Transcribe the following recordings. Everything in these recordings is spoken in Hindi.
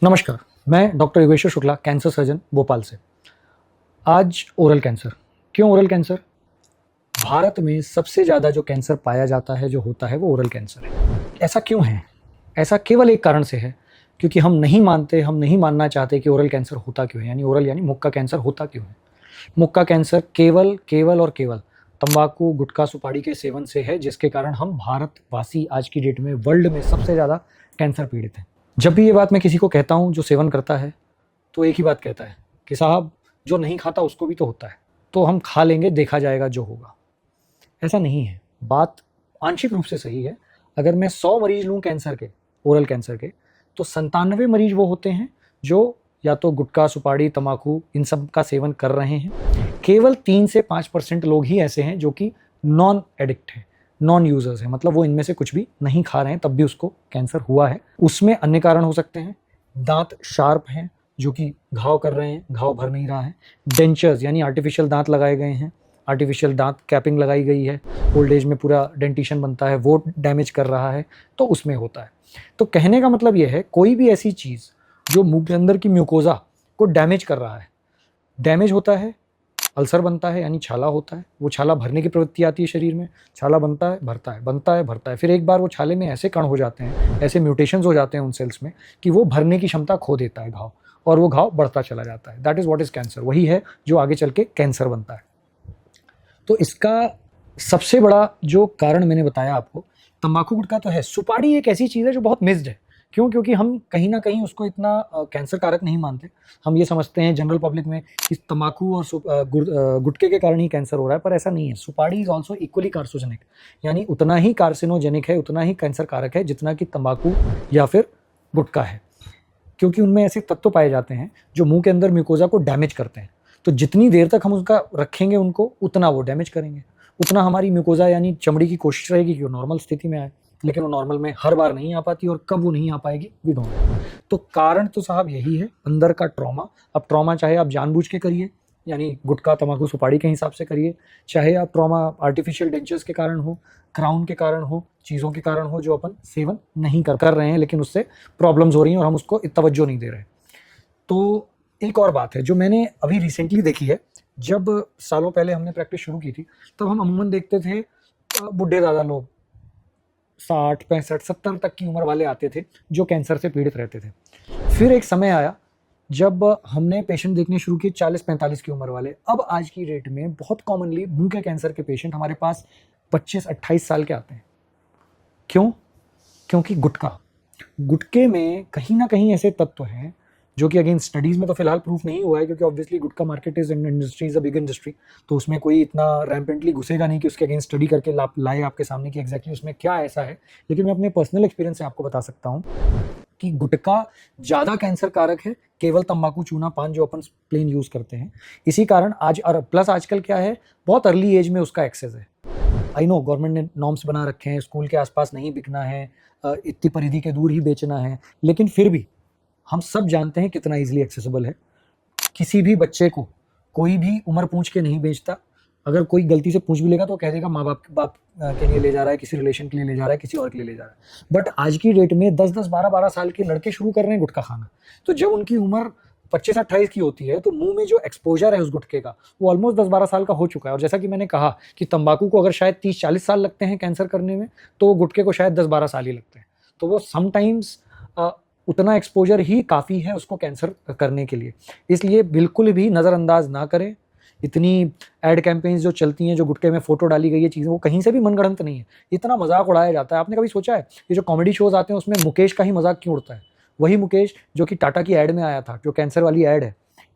नमस्कार, मैं doctor Yogeshwar Shukla, cancer surgeon Bhopal से। आज ओरल कैंसर। क्यों ओरल कैंसर? भारत में सबसे ज़्यादा जो कैंसर पाया जाता है, जो होता है, वो ओरल कैंसर है। ऐसा क्यों है? ऐसा केवल एक कारण से है, क्योंकि हम नहीं मानना चाहते कि ओरल कैंसर होता क्यों है, यानी ओरल यानी मुख का कैंसर होता क्यों है। मुख का कैंसर केवल तंबाकू, गुटखा, सुपारी के सेवन से है, जिसके कारण हम भारतवासी आज की डेट में वर्ल्ड में सबसे ज़्यादा कैंसर पीड़ित हैं। जब भी ये बात मैं किसी को कहता हूँ जो सेवन करता है, तो एक ही बात कहता है कि साहब, जो नहीं खाता उसको भी तो होता है, तो हम खा लेंगे, देखा जाएगा जो होगा। ऐसा नहीं है। बात आंशिक रूप से सही है। अगर मैं 100 मरीज लूँ कैंसर के, ओरल कैंसर के, तो 97 मरीज वो होते हैं जो या तो गुटखा, सुपारी, तम्बाकू इन सब का सेवन कर रहे हैं। केवल 3 से 5% लोग ही ऐसे हैं जो कि नॉन एडिक्ट हैं, नॉन यूजर्स हैं, मतलब वो इनमें से कुछ भी नहीं खा रहे हैं तब भी उसको कैंसर हुआ है। उसमें अन्य कारण हो सकते हैं। दांत शार्प हैं जो कि घाव कर रहे हैं, घाव भर नहीं रहा है। डेंचर्स यानी आर्टिफिशियल दांत लगाए गए हैं, आर्टिफिशियल दांत कैपिंग लगाई गई है, ओल्ड एज में पूरा डेंटिशन बनता है, वो डैमेज कर रहा है, तो उसमें होता है। तो कहने का मतलब यह है, कोई भी ऐसी चीज़ जो मुंह के अंदर की म्यूकोजा को डैमेज कर रहा है, डैमेज होता है, अल्सर बनता है यानी छाला होता है, वो छाला भरने की प्रवृत्ति आती है शरीर में, छाला बनता है, भरता है, बनता है, भरता है, फिर एक बार वो छाले में ऐसे कण हो जाते हैं, ऐसे म्यूटेशंस हो जाते हैं उन सेल्स में कि वो भरने की क्षमता खो देता है घाव, और वो घाव बढ़ता चला जाता है। That is what is cancer. वही है जो आगे चल के कैंसर बनता है। तो इसका सबसे बड़ा जो कारण मैंने बताया आपको, तंबाकू गुटखा तो है। सुपारी एक ऐसी चीज़ है जो बहुत मिस्ड है। क्यों? क्योंकि हम कहीं ना कहीं उसको इतना कैंसर कारक नहीं मानते। हम ये समझते हैं जनरल पब्लिक में कि तंबाकू और गुटखे के कारण ही कैंसर हो रहा है, पर ऐसा नहीं है। सुपारी इज ऑल्सो इक्वली कार्सोजेनिक, यानी उतना ही कार्सिनोजेनिक है, उतना ही कैंसर कारक है जितना कि तंबाकू या फिर गुटखा है, क्योंकि उनमें ऐसे तत्व पाए जाते हैं जो मुंह के अंदर म्यूकोजा को डैमेज करते हैं। तो जितनी देर तक हम उसका रखेंगे उनको, उतना वो डैमेज करेंगे, उतना हमारी म्यूकोजा यानी चमड़ी की कोशिश रहेगी कि वो नॉर्मल स्थिति में आए, लेकिन वो नॉर्मल में हर बार नहीं आ पाती, और कब वो नहीं आ पाएगी वी डोंट नो। तो कारण तो साहब यही है, अंदर का ट्रॉमा। अब ट्रॉमा चाहे आप जानबूझ के करिए, यानी गुटखा, तम्बाकू, सुपारी के हिसाब से करिए, चाहे आप ट्रॉमा आर्टिफिशियल डेंचर्स के कारण हो, क्राउन के कारण हो, चीज़ों के कारण हो जो अपन सेवन नहीं कर रहे हैं, लेकिन उससे प्रॉब्लम्स हो रही हैं और हम उसको तवज्जो नहीं दे रहे। तो एक और बात है जो मैंने अभी रिसेंटली देखी है। जब सालों पहले हमने प्रैक्टिस शुरू की थी, तब हम अमूमन देखते थे बूढ़े दादा लोग 60, 65, 70 तक की उम्र वाले आते थे जो कैंसर से पीड़ित रहते थे। फिर एक समय आया जब हमने पेशेंट देखने शुरू किए 40-45 की उम्र वाले। अब आज की डेट में बहुत कॉमनली मुंह के कैंसर के पेशेंट हमारे पास 25-28 साल के आते हैं। क्यों? क्योंकि गुटखे में कहीं ना कहीं ऐसे तत्व हैं जो कि अगेन स्टडीज़ में तो फिलहाल प्रूफ नहीं हुआ है, क्योंकि obviously gutkha market is industry, is a big industry, तो उसमें कोई इतना रैम्पेंटली घुसेगा नहीं कि उसके अगेंस्ट स्टडी करके लाए आपके सामने कि एग्जैक्टली उसमें क्या ऐसा है। लेकिन मैं अपने पर्सनल एक्सपीरियंस से आपको बता सकता हूँ कि गुटखा ज़्यादा कैंसर कारक है केवल तंबाकू, चूना, पान जो अपन प्लेन यूज़ करते हैं। इसी कारण आज, और प्लस आजकल क्या है, बहुत अर्ली एज में उसका एक्सेस है। आई नो गवर्नमेंट ने नॉर्म्स बना रखे हैं, स्कूल के आसपास नहीं बिकना है, इतनी परिधि के दूर ही बेचना है, लेकिन फिर भी हम सब जानते हैं कितना इजीली एक्सेसिबल है। किसी भी बच्चे को कोई भी उम्र पूछ के नहीं बेचता। अगर कोई गलती से पूछ भी लेगा तो कह देगा माँ बाप के लिए ले जा रहा है, किसी रिलेशन के लिए ले जा रहा है, किसी और के लिए ले जा रहा है। बट आज की डेट में 10-10, 12-12 साल के लड़के शुरू कर रहे हैं गुटखा खाना। तो जब उनकी उम्र 25-28 की होती है, तो मुंह में जो एक्सपोजर है उस गुटखे का, वो ऑलमोस्ट 10-12 साल का हो चुका है। और जैसा कि मैंने कहा कि तंबाकू को अगर शायद 30-40 साल लगते हैं कैंसर करने में, तो गुटखे को शायद 10-12 साल ही लगते हैं। तो वो समटाइम्स उतना एक्सपोजर ही काफ़ी है उसको कैंसर करने के लिए। इसलिए बिल्कुल भी नज़रअंदाज ना करें। इतनी एड कैंपेन्स जो चलती हैं, जो गुटखे में फ़ोटो डाली गई है चीज़ें, वो कहीं से भी मनगढ़ंत नहीं है। इतना मजाक उड़ाया जाता है। आपने कभी सोचा है ये जो कॉमेडी शोज़ आते हैं उसमें मुकेश का ही मजाक क्यों उड़ता है? वही मुकेश जो कि टाटा की ऐड में आया था, जो कैंसर वाली ऐड है,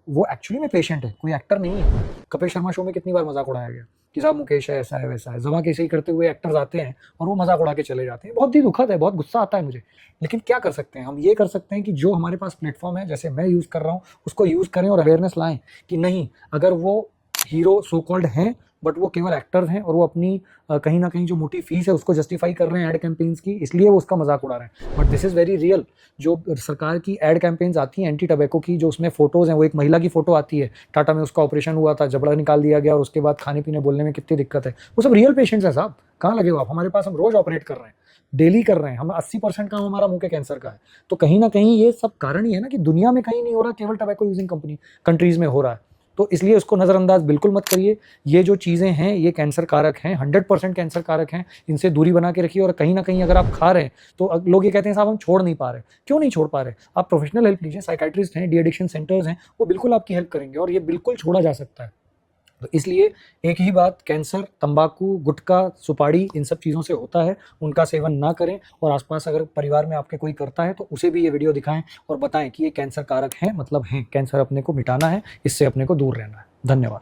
वो एक्चुअली में पेशेंट है, कोई एक्टर नहीं है। कपिल शर्मा शो में कितनी बार मजाक उड़ाया गया कि साहब मुकेश है, ऐसा है, वैसा है। जमा कैसे ही करते हुए एक्टर्स आते हैं और वो मजाक उड़ा के चले जाते हैं। बहुत ही दुखद है, बहुत गुस्सा आता है मुझे। लेकिन क्या कर सकते हैं हम? ये कर सकते हैं कि जो हमारे पास प्लेटफॉर्म है, जैसे मैं यूज़ कर रहा हूँ, उसको यूज़ करें और अवेयरनेस लाएं कि नहीं, अगर वो हीरो सो कॉल्ड हैं बट वो केवल एक्टर्स हैं और वो अपनी कहीं ना कहीं जो मोटी फीस है उसको जस्टिफाई कर रहे हैं एड कैंपेन्स की, इसलिए वो उसका मजाक उड़ा रहे हैं। But this is very real. जो सरकार की एड कैंपेन्स आती हैं एंटी टबैको की, जो उसमें फोटोज़ हैं, वो एक महिला की फोटो आती है, टाटा में उसका ऑपरेशन हुआ था, जबड़ा निकाल दिया गया और उसके बाद खाने पीने बोलने में कितनी दिक्कत है, वो सब रियल पेशेंट्स हैं साहब। कहाँ लगे हो आप? हमारे पास हम रोज ऑपरेट कर रहे हैं, डेली कर रहे हैं, हम 80% काम हमारा मुंह के कैंसर का है। तो कहीं ना कहीं ये सब कारण ही है ना कि दुनिया में कहीं नहीं हो रहा, केवल टबैको यूजिंग कंट्रीज में हो रहा है। तो इसलिए उसको नज़रअंदाज बिल्कुल मत करिए। ये जो चीज़ें हैं ये कैंसर कारक हैं, 100% कैंसर कारक हैं। इनसे दूरी बना के रखिए। और कहीं ना कहीं अगर आप खा रहे हैं तो लोग ये कहते हैं साहब हम छोड़ नहीं पा रहे। क्यों नहीं छोड़ पा रहे? आप प्रोफेशनल हेल्प लीजिए, साइकाइट्रिस्ट हैं, डी एडिक्शन सेंटर्स हैं, वो बिल्कुल आपकी हेल्प करेंगे और ये बिल्कुल छोड़ा जा सकता है। तो इसलिए एक ही बात, कैंसर तंबाकू, गुटखा, सुपारी, इन सब चीज़ों से होता है, उनका सेवन ना करें। और आसपास अगर परिवार में आपके कोई करता है तो उसे भी ये वीडियो दिखाएं और बताएं कि ये कैंसर कारक है, मतलब है, कैंसर अपने को मिटाना है, इससे अपने को दूर रहना है। धन्यवाद।